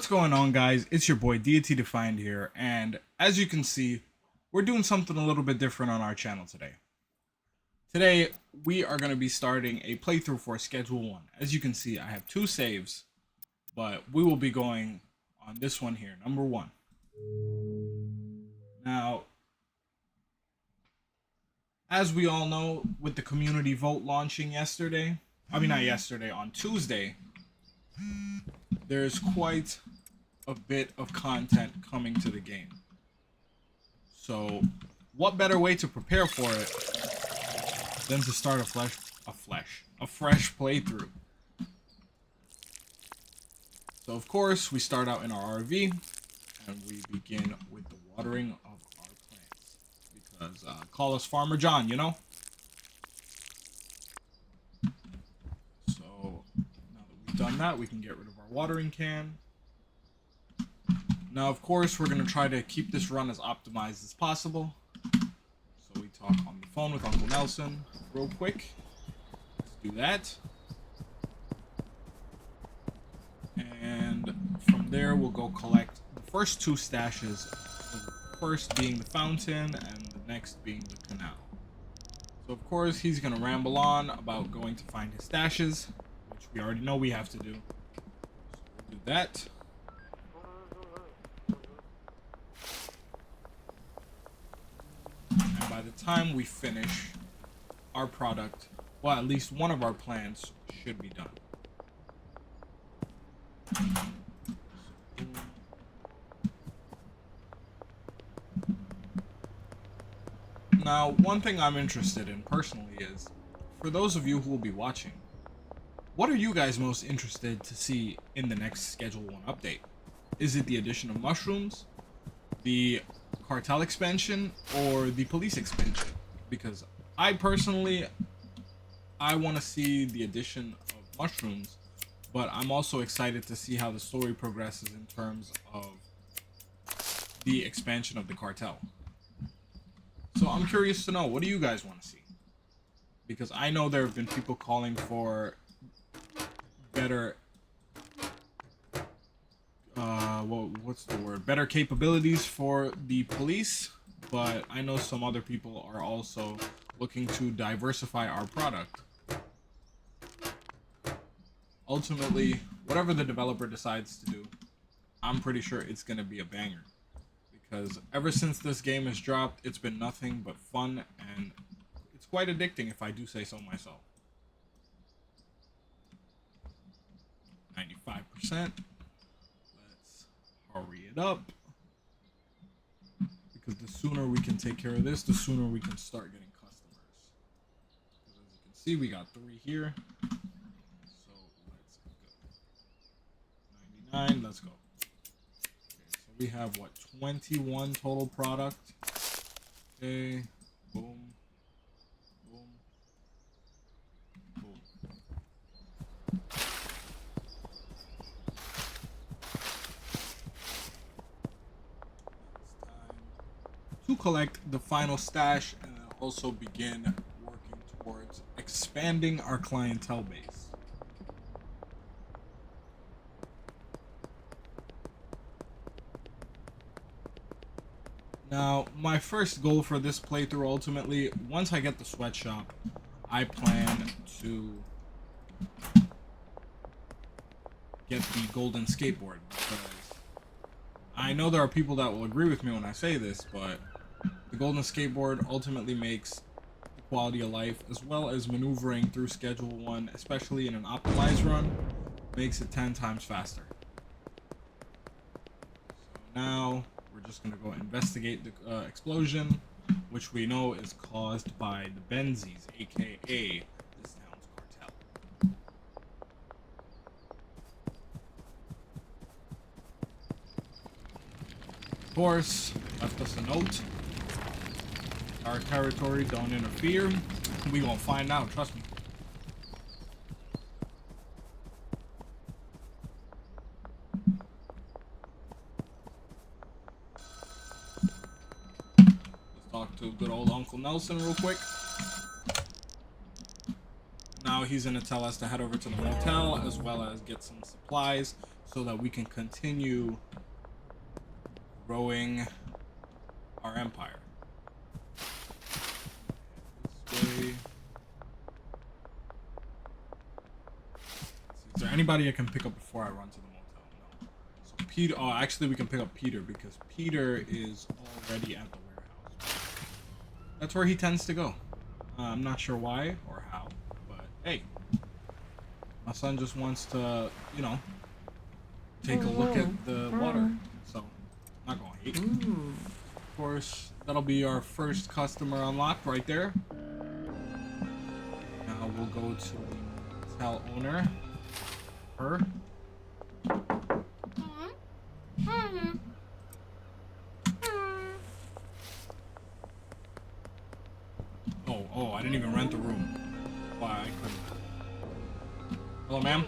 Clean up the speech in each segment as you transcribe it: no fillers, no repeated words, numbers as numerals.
What's going on, guys? It's your boy Deity Defined here, and as you can see, we're doing something a little bit different on our channel today. Today, we are going to be starting a playthrough for Schedule 1. As you can see, I have 2 saves, but we will be going on this one here, number 1. Now, as we all know, with the community vote launching yesterday, on Tuesday, there's quite a bit of content coming to the game. So, what better way to prepare for it than to start a fresh playthrough? So, of course, we start out in our RV, and we begin with the watering of our plants. Because, call us Farmer John, you know? So, now that we've done that, we can get rid of our watering can. Now, of course, we're going to try to keep this run as optimized as possible. So we talk on the phone with Uncle Nelson real quick. Let's do that. And from there, we'll go collect the first 2 stashes. The first being the fountain and the next being the canal. So, of course, he's going to ramble on about going to find his stashes, which we already know we have to do. So we'll do that. And by the time we finish our product, well, at least one of our plants should be done. Now, one thing I'm interested in personally is, for those of you who will be watching, what are you guys most interested to see in the next Schedule 1 update? Is it the addition of mushrooms, the cartel expansion, or the police expansion? Because I personally, I want to see the addition of mushrooms, but I'm also excited to see how the story progresses in terms of the expansion of the cartel. So I'm curious to know, what do you guys want to see? Because I know there have been people calling for better better capabilities for the police, but I know some other people are also looking to diversify our product. Ultimately, whatever the developer decides to do, I'm pretty sure it's going to be a banger, because ever since this game has dropped, it's been nothing but fun, and it's quite addicting, if I do say so myself. 95%. Hurry it up, because the sooner we can take care of this, the sooner we can start getting customers. Because as you can see, we got 3 here. So let's go. 99, let's go. Okay, so we have what, 21 total product. Okay, boom, boom, boom. To collect the final stash and then also begin working towards expanding our clientele base. Now, my first goal for this playthrough, ultimately, once I get the sweatshop, I plan to get the golden skateboard, because I know there are people that will agree with me when I say this, but the golden skateboard ultimately makes the quality of life, as well as maneuvering through Schedule 1, especially in an optimized run, makes it 10 times faster. So now, we're just going to go investigate the explosion, which we know is caused by the Benzies, aka this town's cartel. Of course, left us a note. Our territory, don't interfere. We gonna find out, trust me. Let's talk to good old Uncle Nelson real quick. Now, now he's gonna tell us to head over to the motel as well as get some supplies so that we can continue growing our empire. This way. Is there anybody I can pick up before I run to the motel? No. So Peter, oh, actually we can pick up Peter because Peter is already at the warehouse. That's where he tends to go. I'm not sure why or how, but hey, my son just wants to, you know, take a look at the water. So, not gonna hate. Of course, that'll be our first customer unlocked right there. Now we'll go to the hotel owner. Her. Oh, I didn't even rent the room. Why, I couldn't. Hello, ma'am.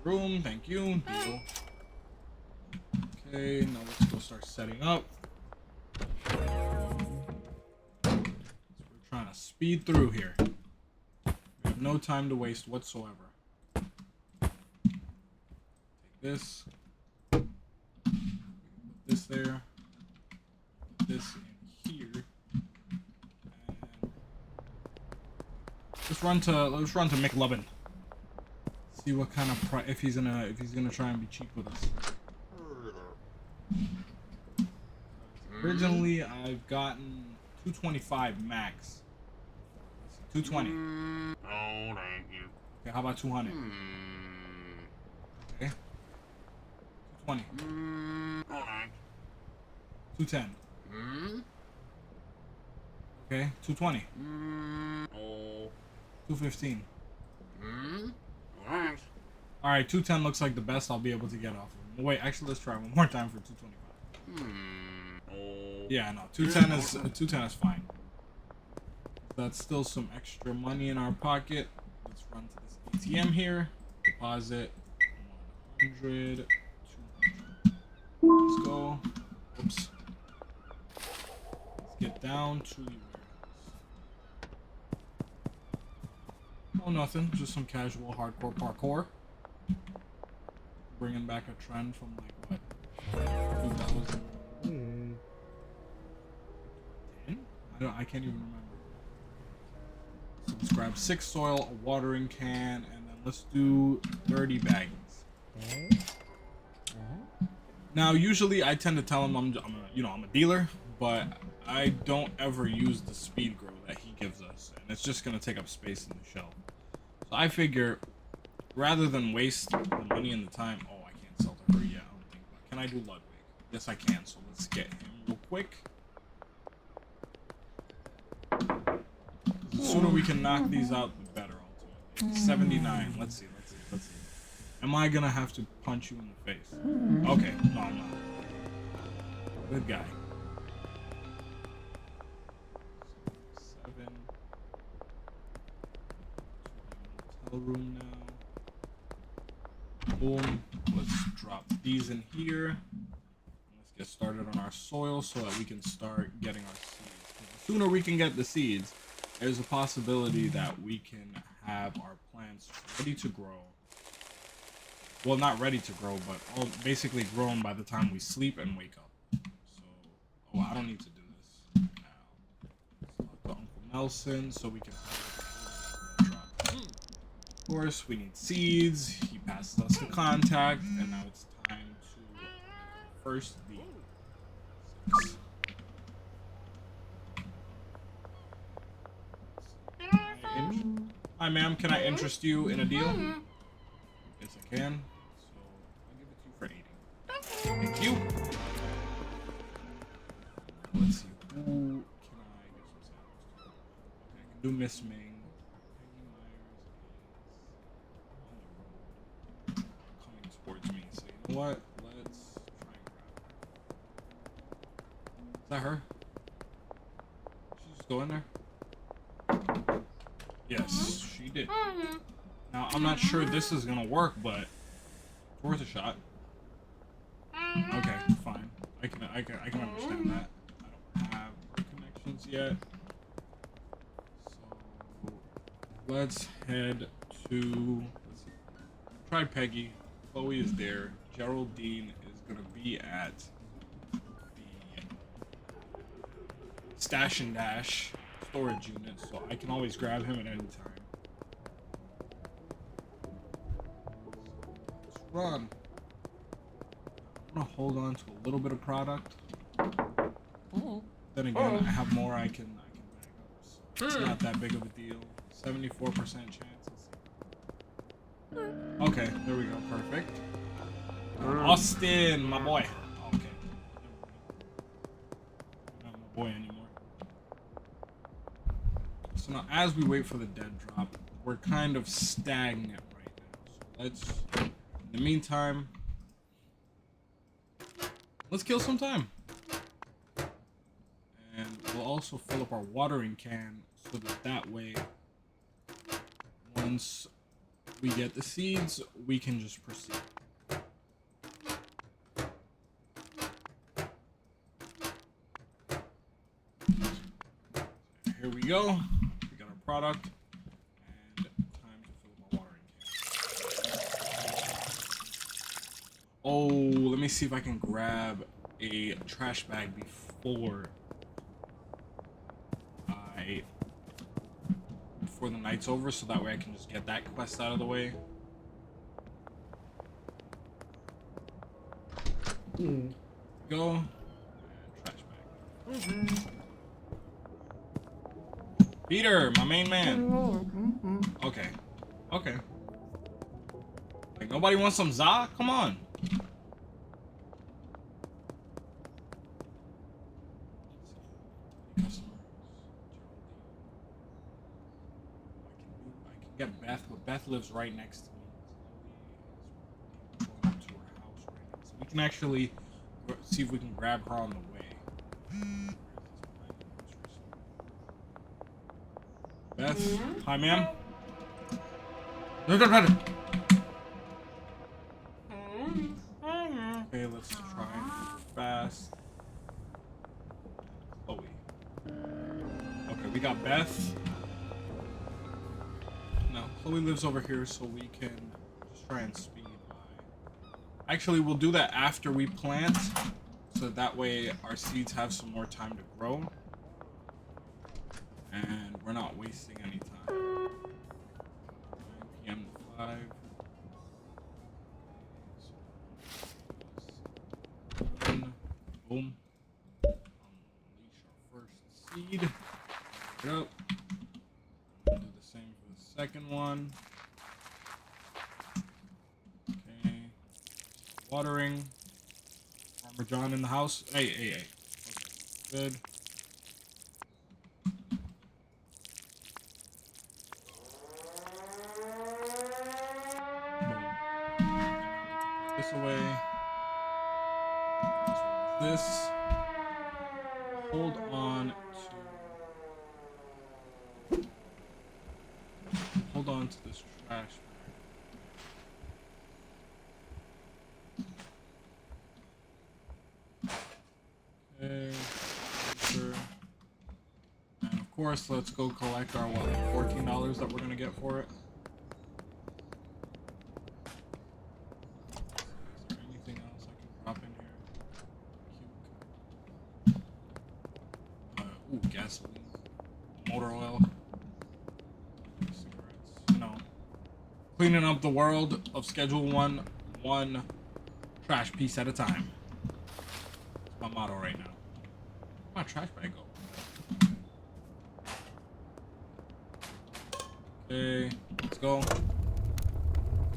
Room, thank you. Deal. Okay, now let's go start setting up. So we're trying to speed through here. We have no time to waste whatsoever. Take this. Put this there. Put this in here. And let's run to McLovin. See what kind of if he's gonna try and be cheap with us. Originally, I've gotten 225 max. 220. Oh, thank you. Okay, how about 200? Okay. 220. Oh, thanks. 210. Okay, 220. Oh. 215. Thanks. All right, 210 looks like the best I'll be able to get off of him. Wait, actually, let's try one more time for 225. Oh. Yeah, no, 210 is fine. That's still some extra money in our pocket. Let's run to this ATM here. Deposit 100, 200. Let's go. Oops. Let's get down to the warehouse. Oh, nothing. Just some casual hardcore parkour. Bringing back a trend from like what? 2010? I can't even remember. So let's grab 6 soil, a watering can, and then let's do 30 baggies. Now, usually I tend to tell him I'm a dealer, but I don't ever use the speed grow that he gives us, and it's just gonna take up space in the shelf. So I figure, rather than waste the money and the time, oh, I can't sell to her yet. I don't think. But can I do Ludwig? Yes, I can. So let's get him real quick. The sooner we can knock these out, the better. Ultimately, 79. Let's see. Am I gonna have to punch you in the face? Okay, no, I'm not. Good guy. 7. Hotel room now. Boom. Let's drop these in here. Let's get started on our soil so that we can start getting our seeds. The sooner we can get the seeds, there's a possibility that we can have our plants ready to grow. Well, not ready to grow, but all basically grown by the time we sleep and wake up. So, oh, I don't need to do this now. Let's talk to Uncle Nelson so we can drop. Of course, we need seeds. He passes us the contact, and now it's time to first the 6. Hi, ma'am. Can I interest you in a deal? Yes, I can. So I'll give it to you for 80. Thank you. Let's see. Who can I give some samples to? Okay, I can do Miss Ming. Peggy Myers is on the road, coming towards me. So you know what? Let's try and grab her. Is that her? She just go in there? Yes, she did. Now, I'm not sure this is gonna work, but it's worth a shot. Okay, fine. I can understand that. I don't have work connections yet. So let's head to. Let's see. Try Peggy. Chloe is there. Geraldine is gonna be at the Stash and Dash storage unit, so I can always grab him at any time. Let's run. I'm gonna hold on to a little bit of product. Then again, I have more I can bag up, so it's not that big of a deal. 74% chances. Okay, there we go. Perfect. Austin, my boy. Okay. Not my boy anymore. So now, as we wait for the dead drop, we're kind of stagnant right now. So let's, in the meantime, let's kill some time. And we'll also fill up our watering can so that way, once we get the seeds, we can just proceed. Here we go. We got our product. And time to fill up our watering can. Oh, let me see if I can grab a trash bag before the night's over, so that way I can just get that quest out of the way. Go. And trash bag. Peter, my main man. Okay. Okay. Like, nobody wants some za? Come on. Get Beth, but Beth lives right next to me. Going up to her house right now. So we can actually see if we can grab her on the way. Beth, hi ma'am. Okay, let's try fast. Chloe. Okay, we got Beth. Chloe lives over here, so we can just try and speed by. Actually, we'll do that after we plant, so that way our seeds have some more time to grow. And we're not wasting any time. 9 p.m. to 5. Boom. Unleash our first seed. Pick it up. Second one. Okay. Watering. Farmer John in the house. Hey. Okay. Good. Boom. This away. This. Hold on to this trash bag. Okay, sure. And of course, let's go collect our $14 that we're gonna get for it. Is there anything else I can drop in here? Ooh, gasoline, motor oil. Cleaning up the world of Schedule 1, one trash piece at a time. That's my motto right now. Where'd my trash bag go? Okay, let's go.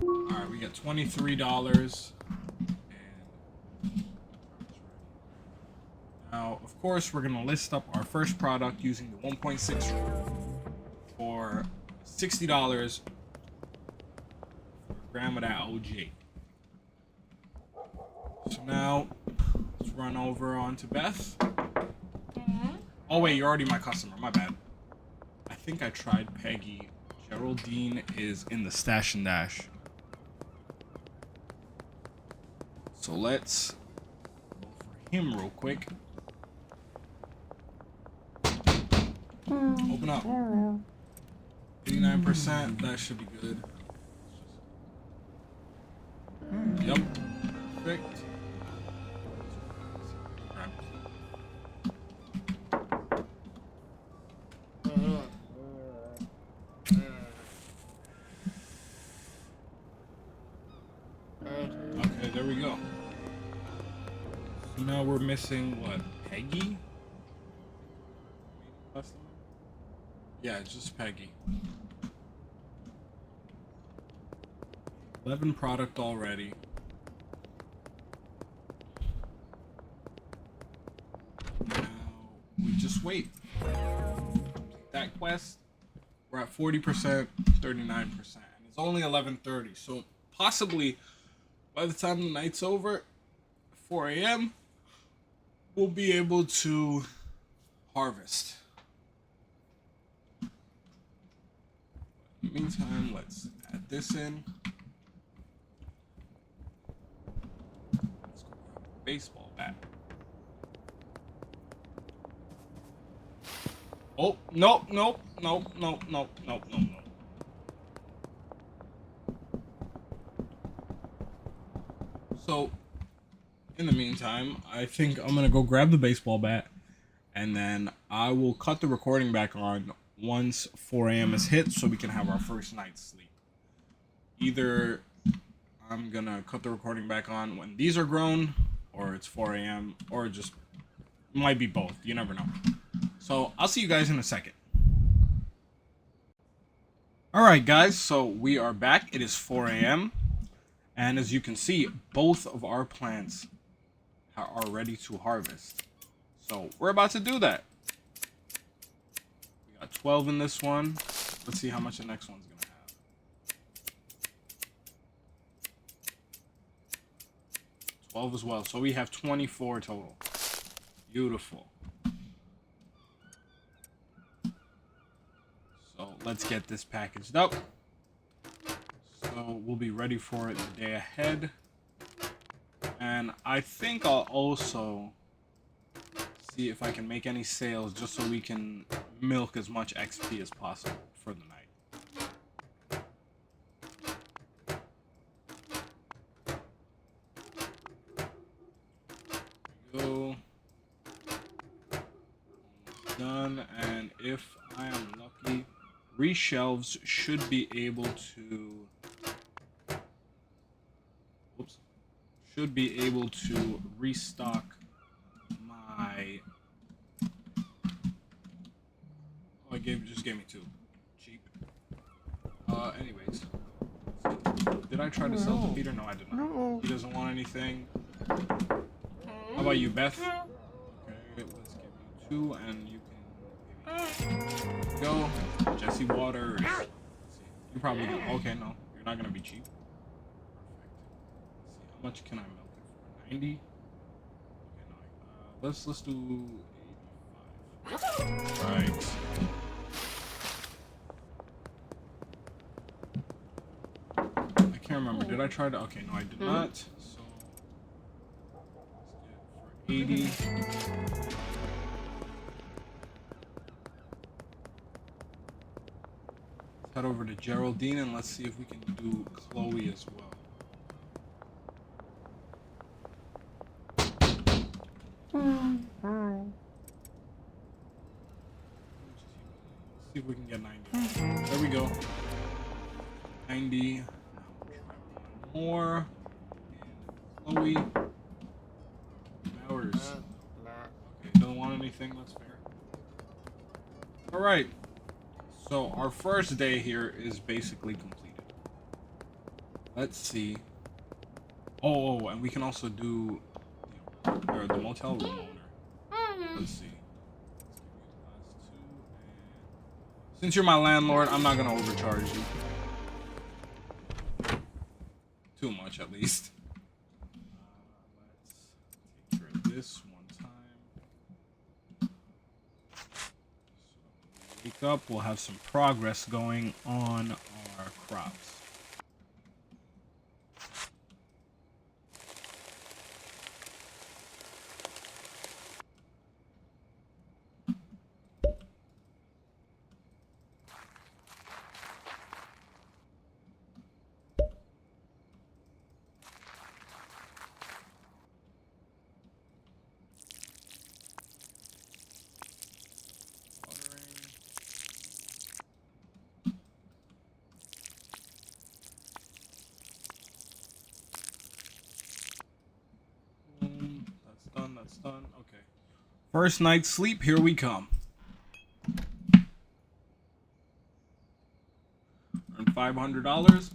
Alright, we got $23. And now, of course, we're gonna list up our first product using the 1.6 for $60. Gram of that OG. So now, let's run over onto Beth. Oh wait, you're already my customer, my bad. I think I tried Peggy. Geraldine is in the Stash and Dash. So let's go for him real quick. Open up. 89%. That should be good. Yep. Perfect. Okay, there we go. So now we're missing what? Peggy? Yeah, just Peggy. 11 product already. Now we just wait. That quest, we're at 40%, 39%, and it's only 11:30. So possibly by the time the night's over, 4 a.m., we'll be able to harvest. In the meantime, let's add this in. Let's go grab a baseball bat. Oh, nope, nope, nope, nope, nope, nope, nope, nope. So, in the meantime, I think I'm gonna go grab the baseball bat, and then I will cut the recording back on once 4 a.m. is hit, so we can have our first night's sleep. Either I'm gonna cut the recording back on when these are grown, or it's 4 a.m., or just might be both. You never know. So I'll see you guys in a second. Alright guys, so we are back. It is 4 a.m. and as you can see, both of our plants are ready to harvest. So we're about to do that. We got 12 in this one. Let's see how much the next one's gonna have. 12 as well. So we have 24 total. Beautiful. So let's get this packaged up. So we'll be ready for it the day ahead. And I think I'll also see if I can make any sales just so we can milk as much XP as possible for the night. There we go. Almost done. And if I am lucky, reshelves should be able to restock my just gave me 2. Cheap. Anyways. Did I try to sell to Peter? No, I did not. He doesn't want anything. How about you, Beth? Okay, let's give you 2 and you can go. Jesse Waters. Let's see. You probably don't. Okay, no. You're not gonna be cheap. Perfect. Let's see, how much can I milk it for? 90? Okay, no. Let's do 85. Right. I can't remember. Did I try to? Okay, no, I did not. So let's get it for 80. Let's head over to Geraldine and let's see if we can do Chloe as well. See if we can get 90. There we go. 90. Now we'll try one more. And Chloe. Hours. Okay, don't want anything. That's fair. Alright. So our first day here is basically completed. Let's see. Oh, and we can also do the motel room owner. Let's see. Since you're my landlord, I'm not gonna overcharge you. Too much, at least. Let's take care of this one time. So when we wake up, we'll have some progress going on our crops. First night's sleep, here we come. Earn $500 as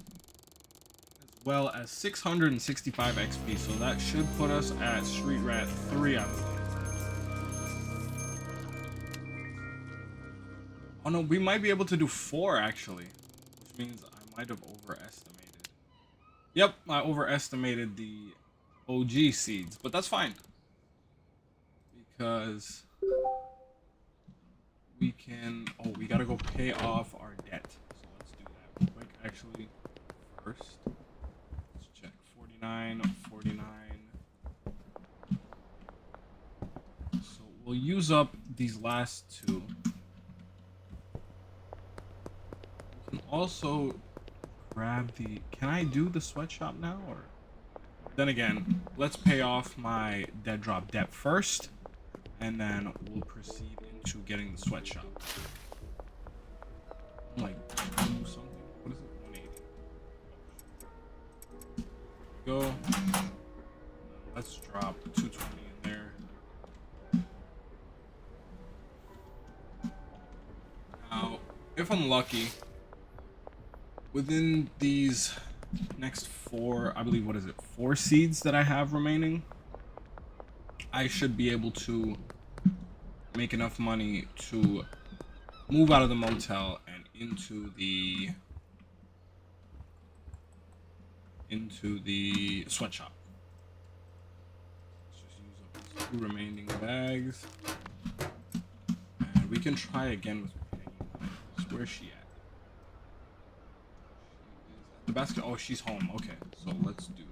well as 665 XP. So that should put us at Street Rat 3, I believe. Oh no, we might be able to do 4 actually, which means I might have overestimated. Yep, I overestimated the OG seeds, but that's fine because we can. Oh, we gotta go pay off our debt. So let's do that real quick. Actually, first, let's check 49, 49. So we'll use up these last 2. We can also grab the. Can I do the sweatshop now, or? Then again, let's pay off my dead drop debt first, and then we'll proceed into getting the sweatshop. I'm like, do something. What is it? 180. Go. Let's drop 220 in there. Now, if I'm lucky, within these next 4, I believe, what is it, 4 seeds that I have remaining, I should be able to make enough money to move out of the motel and into the sweatshop. Let's just use up these 2 remaining bags, and we can try again with Peggy. Where's she at? The basket. Oh, she's home. Okay, so let's do that.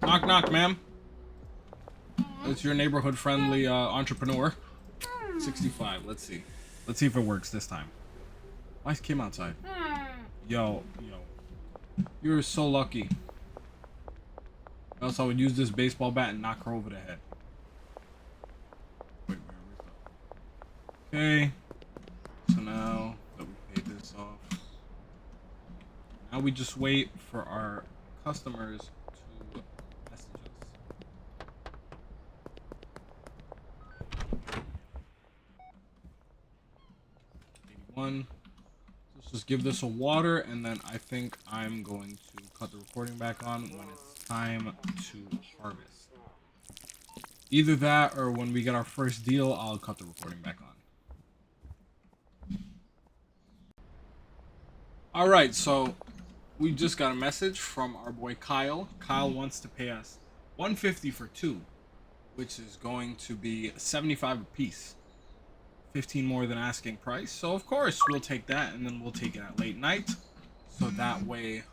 Knock, knock, ma'am. It's your neighborhood friendly entrepreneur. 65. Let's see. Let's see if it works this time. Why came outside? Yo. You're so lucky. Else I would use this baseball bat and knock her over the head. Wait, where's that? Okay. So now that we paid this off, now we just wait for our customers to message us. 81. Let's just give this a water, and then I think I'm going to cut the recording back on when it's time to harvest. Either that, or when we get our first deal, I'll cut the recording back on. Alright, so we just got a message from our boy Kyle. Kyle wants to pay us $150 for 2, which is going to be $75 a piece. 15 more than asking price. So of course we'll take that, and then we'll take it at late night. So that way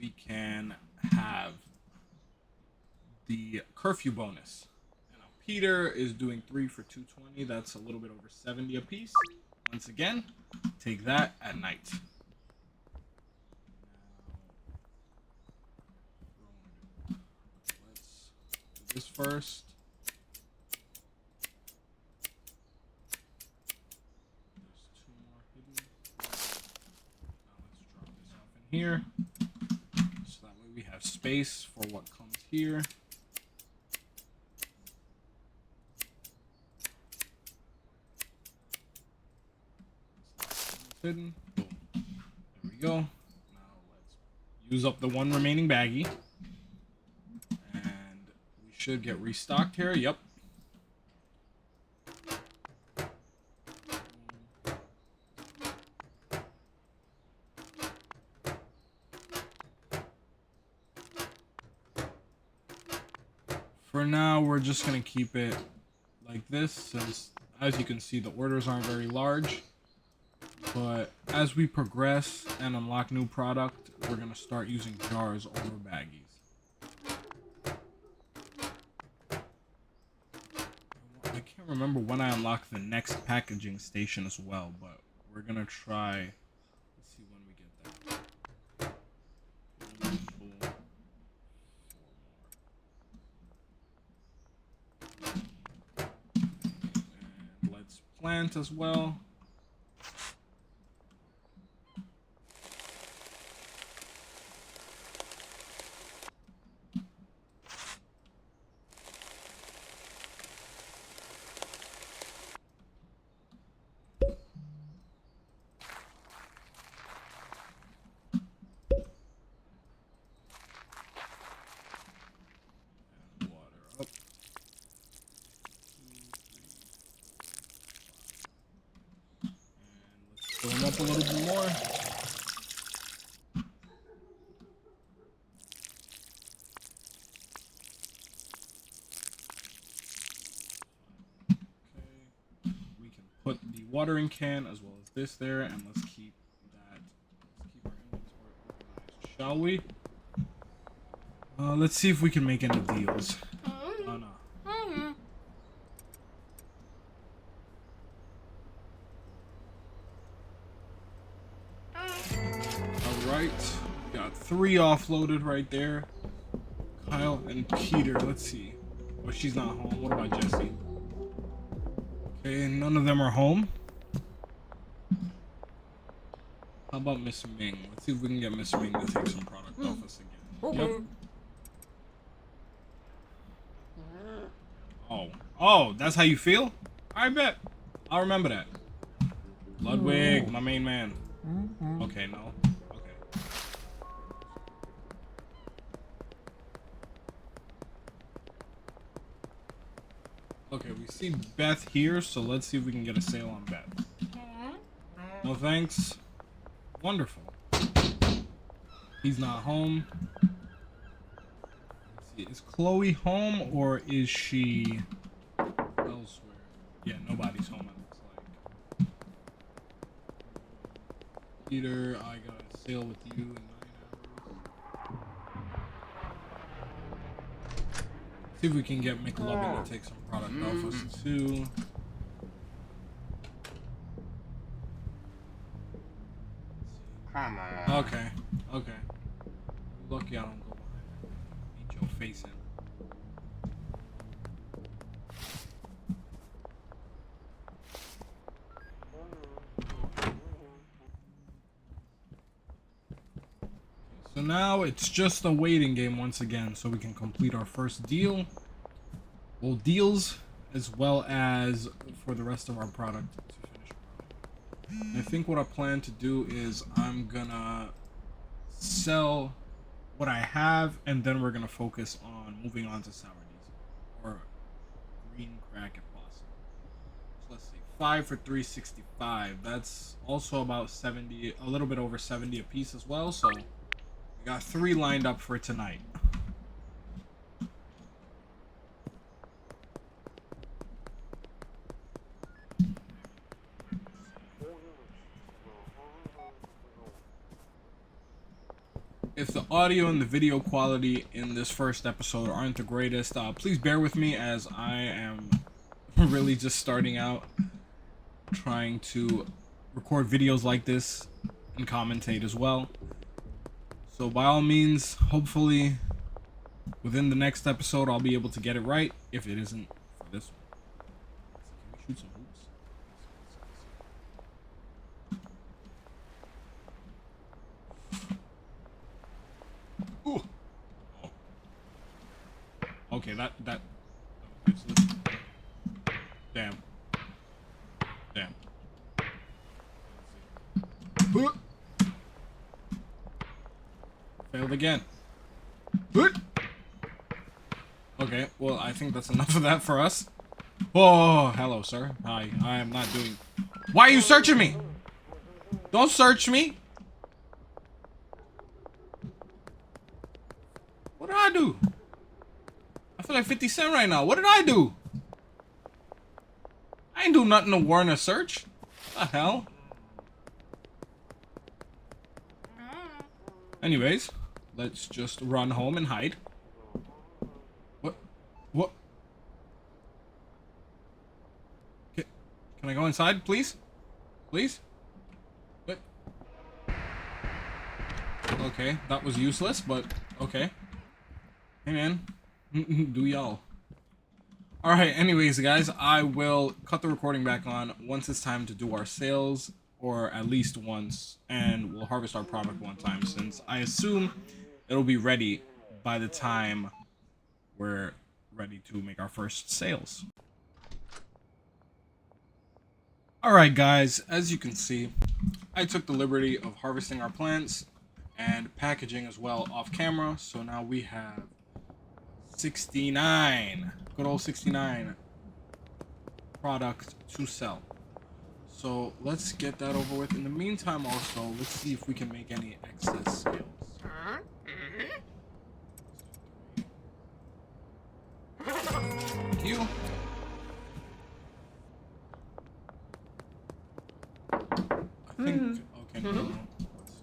we can have the curfew bonus. And now Peter is doing 3 for 220. That's a little bit over 70 a piece. Once again, take that at night. Let's do this first. Here, so that way we have space for what comes here. Hidden. Boom. There we go. Now let's use up the 1 remaining baggie, and we should get restocked here. Yep. For now, we're just going to keep it like this, since, as you can see, the orders aren't very large. But as we progress and unlock new product, we're going to start using jars over baggies. I can't remember when I unlock the next packaging station as well, but we're going to try. Let's see when we get that. And let's plant as well. up a little bit more. Okay. We can put the watering can as well as this there, and let's keep our inventory organized, shall we? Let's see if we can make any deals. Oh no. Alright. Got 3 offloaded right there. Kyle and Peter. Let's see. Oh, she's not home. What about Jesse? Okay, none of them are home. How about Miss Ming? Let's see if we can get Miss Ming to take some product off us again. Yep. Oh, that's how you feel? I bet. I'll remember that. Ludwig, my main man. Okay, no. Okay. Okay, we see Beth here, so let's see if we can get a sale on Beth. No thanks. Wonderful. He's not home. Let's see, is Chloe home or is she elsewhere? Yeah, nobody's home, it looks like. Peter, I got a sale with you in 9 hours. See if we can get McLovin to take some product off us too. Come on. Okay. Lucky I don't go behind her. Beat your face in. So now it's just a waiting game once again, so we can complete our first deal. Well, deals as well as for the rest of our product to finish our product. I think what I plan to do is I'm gonna sell what I have, and then we're gonna focus on moving on to sour diesel or green crack if possible. So let's see, 5 for 365. That's also about 70, a little bit over 70 a piece as well. So we got 3 lined up for tonight. If the audio and the video quality in this first episode aren't the greatest, please bear with me as I am really just starting out trying to record videos like this and commentate as well. So by all means, hopefully within the next episode I'll be able to get it right if it isn't for this one. Can we shoot some hoops? Ooh. Oh. Okay, that was useless. Damn. Failed again. Okay, well, I think that's enough of that for us. Oh, hello, sir. Hi, I am not doing... Why are you searching me? Don't search me. What did I do? I feel like 50 Cent right now. What did I do? I ain't do nothing to warrant a search. What the hell? Anyways, let's just run home and hide. What? Can I go inside, please? Please? What? Okay, that was useless, but okay. Hey, man. Do y'all. Alright, anyways, guys, I will cut the recording back on once it's time to do our sales, or at least once, and we'll harvest our product one time, since I assume it'll be ready by the time we're ready to make our first sales. Alright, guys, as you can see, I took the liberty of harvesting our plants and packaging as well off camera, so now we have 69, good old 69 product to sell. So let's get that over with. In the meantime, also, let's see if we can make any excess sales. Thank you. I think, okay, no. Let's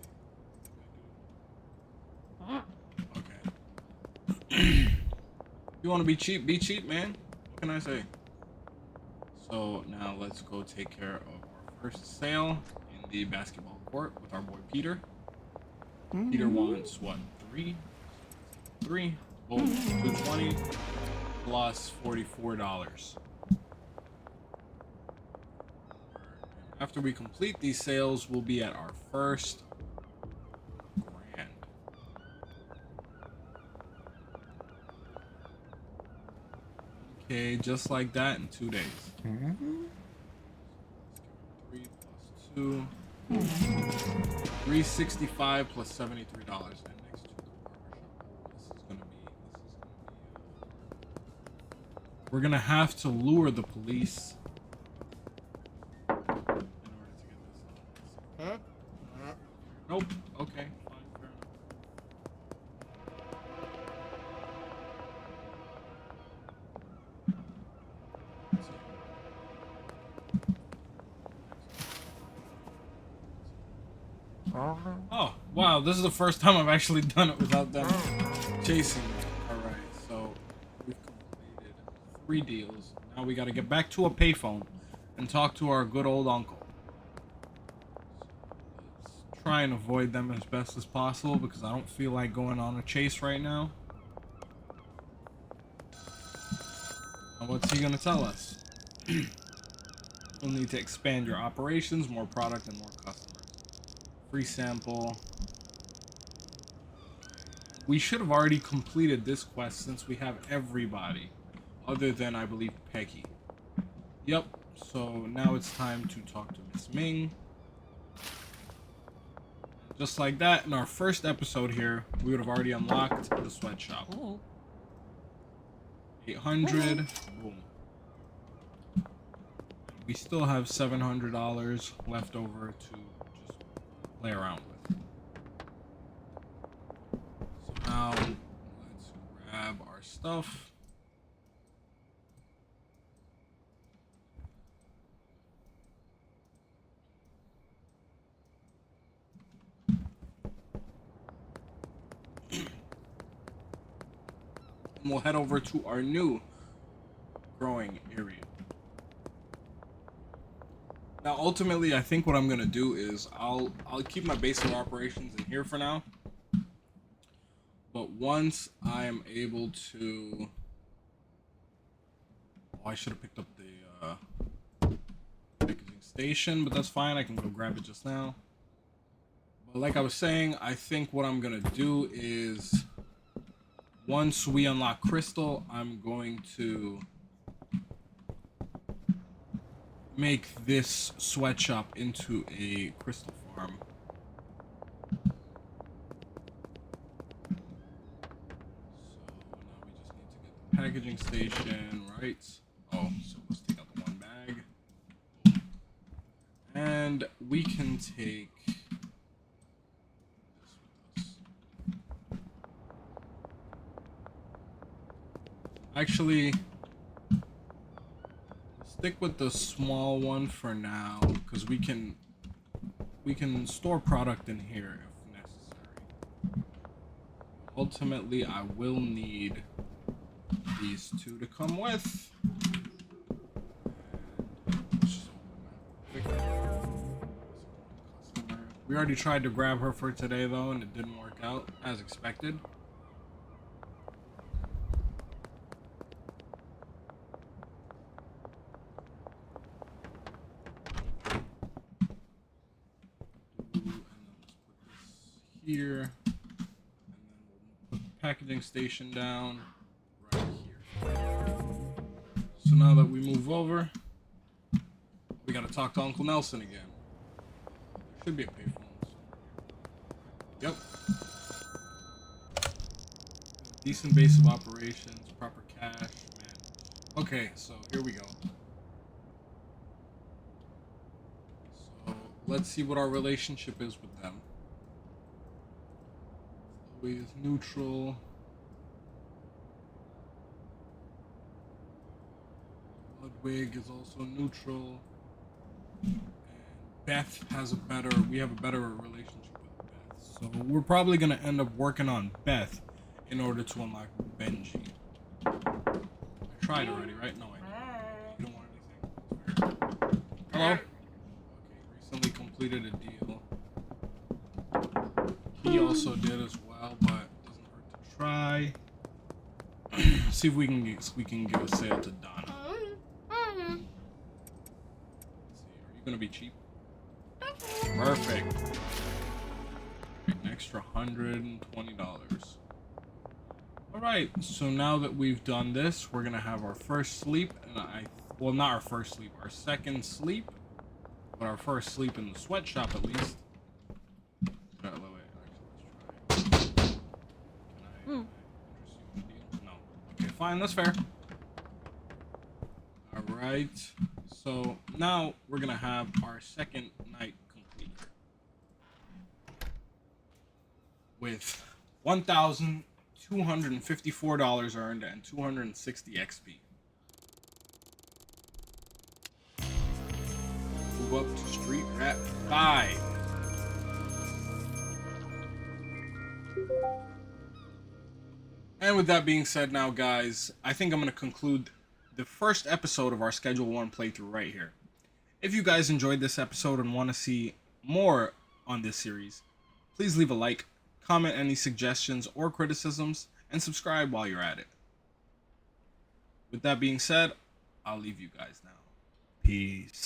see. Okay. You want to be cheap, man. What can I say? So now let's go take care of our first sale in the basketball court with our boy Peter. Peter wants what? 3? Boom, 220 plus $44. After we complete these sales, we'll be at our first grand. Okay, just like that in 2 days. 3 plus 2. 365 plus $73. And next to the barbershop. This is gonna be. We're gonna have to lure the police in order to get this done. Nope. Okay. Fine. Fair enough. Oh, wow, this is the first time I've actually done it without them chasing me. Alright, so we've completed 3 deals. Now we gotta get back to a payphone and talk to our good old uncle. So let's try and avoid them as best as possible because I don't feel like going on a chase right now. Now what's he gonna tell us? You'll need to expand your operations, more product, and more customers. Free sample. We should have already completed this quest since we have everybody other than, I believe, Peggy. Yep. So now it's time to talk to Miss Ming. Just like that, in our first episode here, we would have already unlocked the sweatshop. 800. Boom. We still have $700 left over to just play around with. So now let's grab our stuff. And we'll head over to our new growing area. Now, ultimately, I think what I'm gonna do is I'll keep my base of operations in here for now. But once I am able to, I should have picked up the packaging station, but that's fine. I can go grab it just now. But like I was saying, I think what I'm gonna do is once we unlock Crystal, I'm going to make this sweatshop into a crystal farm. So now we just need to get the packaging station, right? Oh, so let's take out the one bag. And we can take this with us. Actually, stick with the small one for now, because we can store product in here if necessary. Ultimately, I will need these 2 to come with. We already tried to grab her for today though, and it didn't work out as expected. Here, and then we'll put the packaging station down right here. So now that we move over, we gotta talk to Uncle Nelson again. There should be a payphone. Yep. Decent base of operations, proper cash, man. Okay, so here we go. let's see what our relationship is with them. Chloe is neutral. Ludwig is also neutral. And Beth has we have a better relationship with Beth. So we're probably gonna end up working on Beth in order to unlock Benji. I tried already, right? No, I didn't. You don't want anything. Hello? Okay, recently completed a deal. He also did as well, but doesn't hurt to try. See if we can give a sale to Donna. Let's see, are you gonna be cheap? Perfect. An extra $120. Alright, so now that we've done this, we're gonna have our first sleep, and well, not our first sleep, our second sleep, but our first sleep in the sweatshop at least. Wait, actually, let's try. Can I interest you in a deal? No. Okay, fine, that's fair. Alright, so now we're gonna have our second night complete with $1,254 earned and 260 XP. Move up to Street Rat 5. And with that being said now, guys, I think I'm going to conclude the first episode of our Schedule 1 playthrough right here. If you guys enjoyed this episode and want to see more on this series, please leave a like, comment any suggestions or criticisms, and subscribe while you're at it. With that being said, I'll leave you guys now. Peace.